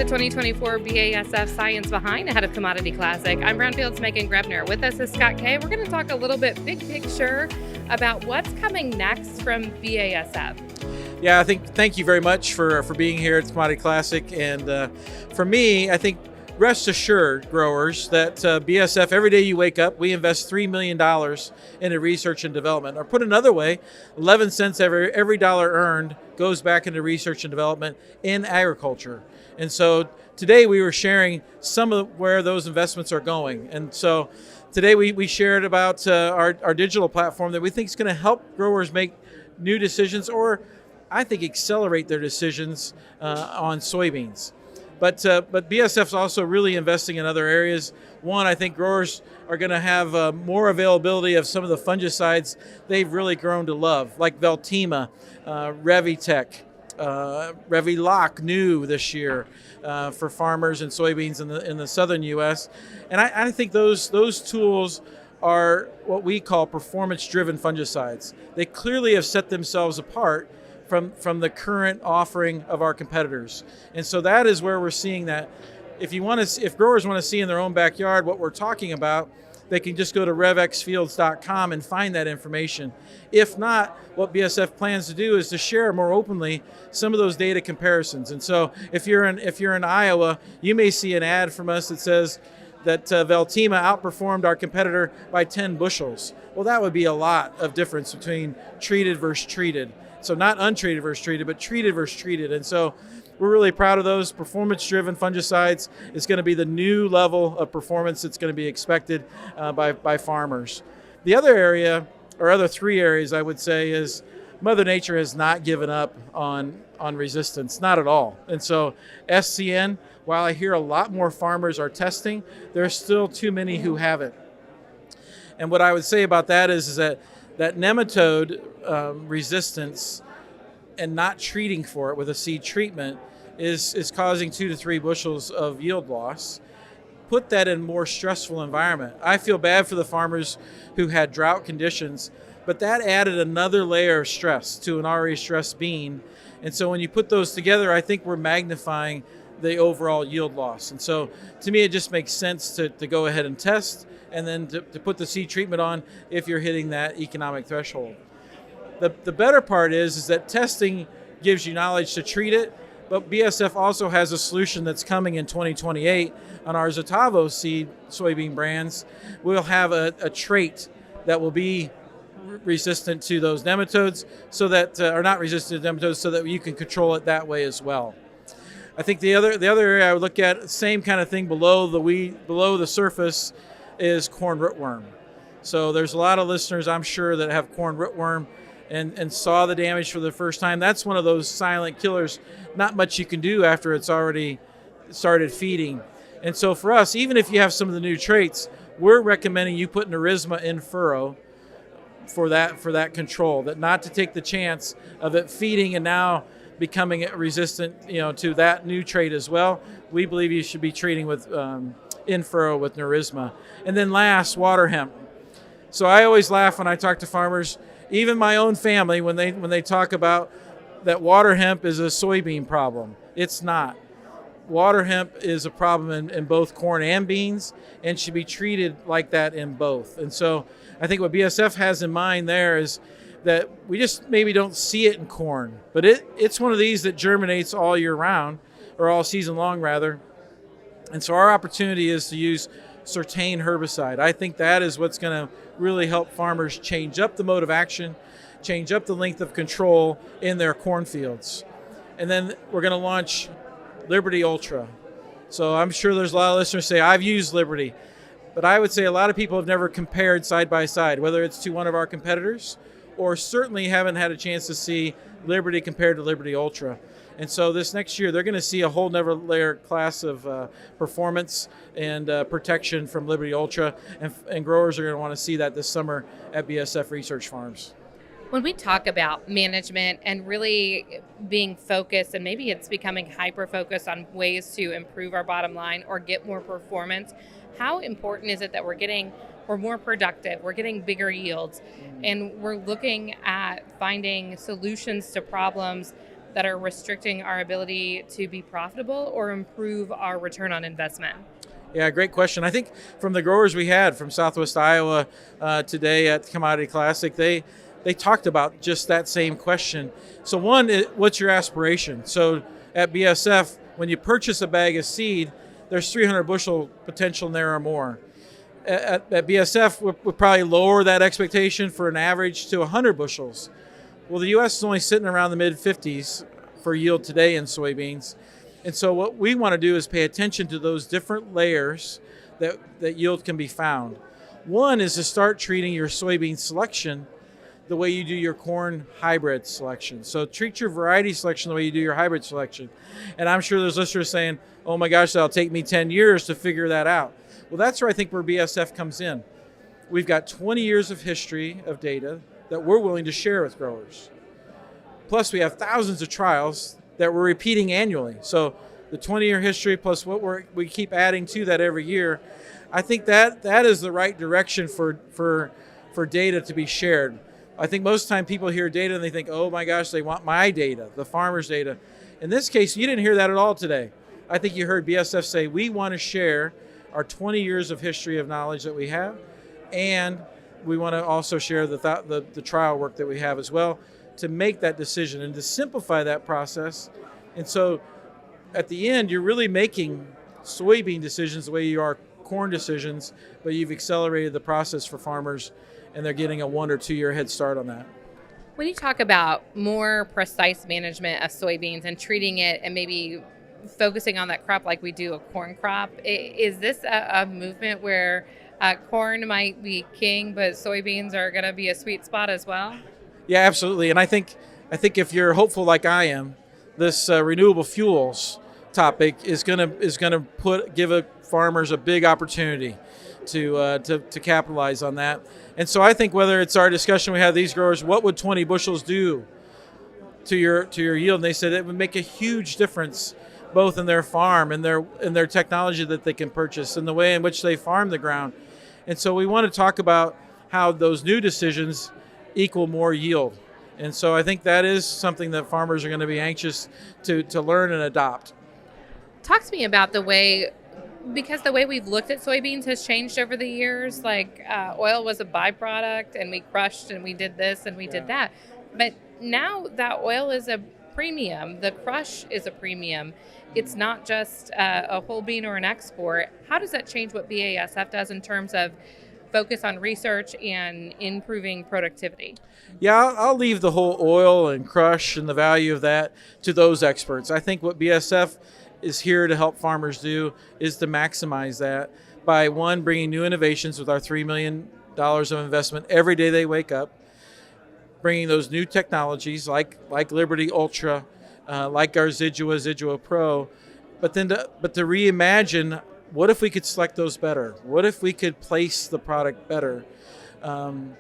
the 2024 BASF Science Behind Ahead of Commodity Classic. I'm Brownfield's Meghan Grebner. With us is Scott Kay. We're going to talk a little bit big picture about what's coming next from BASF. Yeah, thank you very much for being here at Commodity Classic. And for me, I think rest assured, growers, that BASF, every day you wake up, we invest $3 million into research and development. Or put another way, 11 cents every dollar earned goes back into research and development in agriculture. And so today we were sharing some of where those investments are going. And so today we shared about our digital platform that we think is going to help growers make new decisions, or I think accelerate their decisions on soybeans. But BASF's also really investing in other areas. One, I think growers are going to have more availability of some of the fungicides they've really grown to love, like Veltima, Revitech, Reviloc new this year for farmers and soybeans in the southern U.S. And I think those tools are what we call performance-driven fungicides. They clearly have set themselves apart from the current offering of our competitors. And so that is where we're seeing that. If growers want to see in their own backyard what we're talking about, they can just go to revxfields.com and find that information. If not, what BASF plans to do is to share more openly some of those data comparisons. And so if you're in Iowa, you may see an ad from us that says that Veltima outperformed our competitor by 10 bushels. Well, that would be a lot of difference between treated versus treated. So not untreated versus treated, but treated versus treated. And so we're really proud of those. Performance-driven fungicides is going to be the new level of performance that's going to be expected by farmers. The other area, or other three areas I would say, is Mother Nature has not given up on resistance, not at all. And so SCN, while I hear a lot more farmers are testing, there's still too many who haven't. And what I would say about that is that nematode resistance and not treating for it with a seed treatment is causing 2 to 3 bushels of yield loss. Put that in a more stressful environment. I feel bad for the farmers who had drought conditions, but that added another layer of stress to an already stressed bean. And so when you put those together, I think we're magnifying the overall yield loss. And so to me, it just makes sense to go ahead and test, and then to put the seed treatment on if you're hitting that economic threshold. The better part is that testing gives you knowledge to treat it, but BASF also has a solution that's coming in 2028 on our Xarvio seed soybean brands. We'll have a trait that will be resistant to those nematodes, so that or not resistant to nematodes, so that you can control it that way as well. I think the other area I would look at, same kind of thing below the surface, is corn rootworm. So there's a lot of listeners, I'm sure, that have corn rootworm and saw the damage for the first time. That's one of those silent killers. Not much you can do after it's already started feeding. And so for us, even if you have some of the new traits, we're recommending you put Nerisma in furrow for that control, that not to take the chance of it feeding and now becoming resistant, to that new trait as well. We believe you should be treating with in furrow with Nerisma. And then last, water hemp. So I always laugh when I talk to farmers, even my own family, when they talk about that water hemp is a soybean problem. It's not. Water hemp is a problem in both corn and beans, and should be treated like that in both. And so I think what BASF has in mind there is that we just maybe don't see it in corn, but it's one of these that germinates all year round, or all season long rather. And so our opportunity is to use Certain herbicide. I think that is what's going to really help farmers change up the mode of action, change up the length of control in their cornfields. And then we're going to launch Liberty Ultra. So I'm sure there's a lot of listeners say, I've used Liberty. But I would say a lot of people have never compared side by side, whether it's to one of our competitors, or certainly haven't had a chance to see Liberty compared to Liberty Ultra. And so this next year, they're going to see a whole nother layer class of performance and protection from Liberty Ultra, and growers are going to want to see that this summer at BASF Research Farms. When we talk about management and really being focused, and maybe it's becoming hyper-focused on ways to improve our bottom line or get more performance, how important is it that we're more productive, we're getting bigger yields, and we're looking at finding solutions to problems that are restricting our ability to be profitable or improve our return on investment? Yeah, great question. I think from the growers we had from Southwest Iowa today at Commodity Classic, they talked about just that same question. So one, what's your aspiration? So at BASF, when you purchase a bag of seed, there's 300 bushel potential in there or more. At BASF, we'll probably lower that expectation for an average to 100 bushels. Well, the U.S. is only sitting around the mid-50s for yield today in soybeans. And so what we want to do is pay attention to those different layers that yield can be found. One is to start treating your soybean selection the way you do your corn hybrid selection. So treat your variety selection the way you do your hybrid selection. And I'm sure there's listeners saying, oh my gosh, that'll take me 10 years to figure that out. Well, that's where I think where BASF comes in. We've got 20 years of history of data that we're willing to share with growers. Plus, we have thousands of trials that we're repeating annually. So the 20-year history plus what we keep adding to that every year, I think that is the right direction for data to be shared. I think most of the time people hear data and they think, oh my gosh, they want my data, the farmer's data. In this case, you didn't hear that at all today. I think you heard BASF say, we want to share our 20 years of history of knowledge that we have, and we want to also share the trial work that we have as well to make that decision and to simplify that process. And so at the end, you're really making soybean decisions the way you are corn decisions, but you've accelerated the process for farmers and they're getting a 1 or 2 year head start on that. When you talk about more precise management of soybeans and treating it and maybe focusing on that crop like we do a corn crop, is this a movement where corn might be king, but soybeans are going to be a sweet spot as well? Yeah, absolutely. And I think if you're hopeful like I am, this renewable fuels topic is going to give farmers a big opportunity to capitalize on that. And so I think whether it's our discussion we have these growers, what would 20 bushels do to your yield? And they said it would make a huge difference both in their farm and their technology that they can purchase and the way in which they farm the ground. And so we want to talk about how those new decisions equal more yield. And so I think that is something that farmers are going to be anxious to learn and adopt. Talk to me about the way we've looked at soybeans has changed over the years. Like oil was a byproduct and we crushed and we did this and we did that. But now that oil is a premium, the crush is a premium. It's not just a whole bean or an export. How does that change what BASF does in terms of focus on research and improving productivity? Yeah, I'll leave the whole oil and crush and the value of that to those experts. I think what BASF is here to help farmers do is to maximize that by, one, bringing new innovations with our $3 million of investment every day they wake up, bringing those new technologies like Liberty Ultra, like our Xarvio Pro, but to reimagine, what if we could select those better? What if we could place the product better?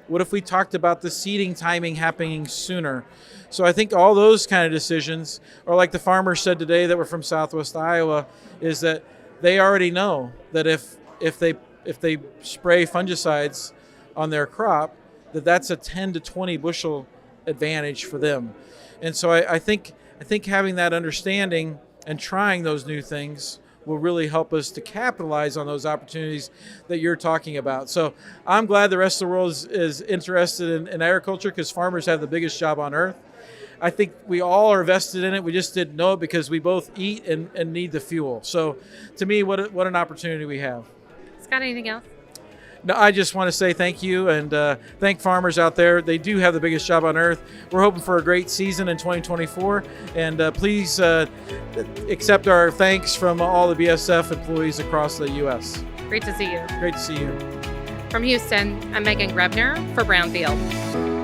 What if we talked about the seeding timing happening sooner? So I think all those kind of decisions, or like the farmer said today that were from Southwest Iowa, is that they already know that if they spray fungicides on their crop, that's a 10 to 20 bushel advantage for them. And so I think having that understanding and trying those new things will really help us to capitalize on those opportunities that you're talking about. So I'm glad the rest of the world is interested in agriculture, because farmers have the biggest job on earth. I think we all are vested in it. We just didn't know it because we both eat and need the fuel. So to me, what an opportunity we have. Scott, anything else? No, I just want to say thank you and thank farmers out there. They do have the biggest job on earth. We're hoping for a great season in 2024. And please accept our thanks from all the BASF employees across the U.S. Great to see you. Great to see you. From Houston, I'm Meghan Grebner for Brownfield.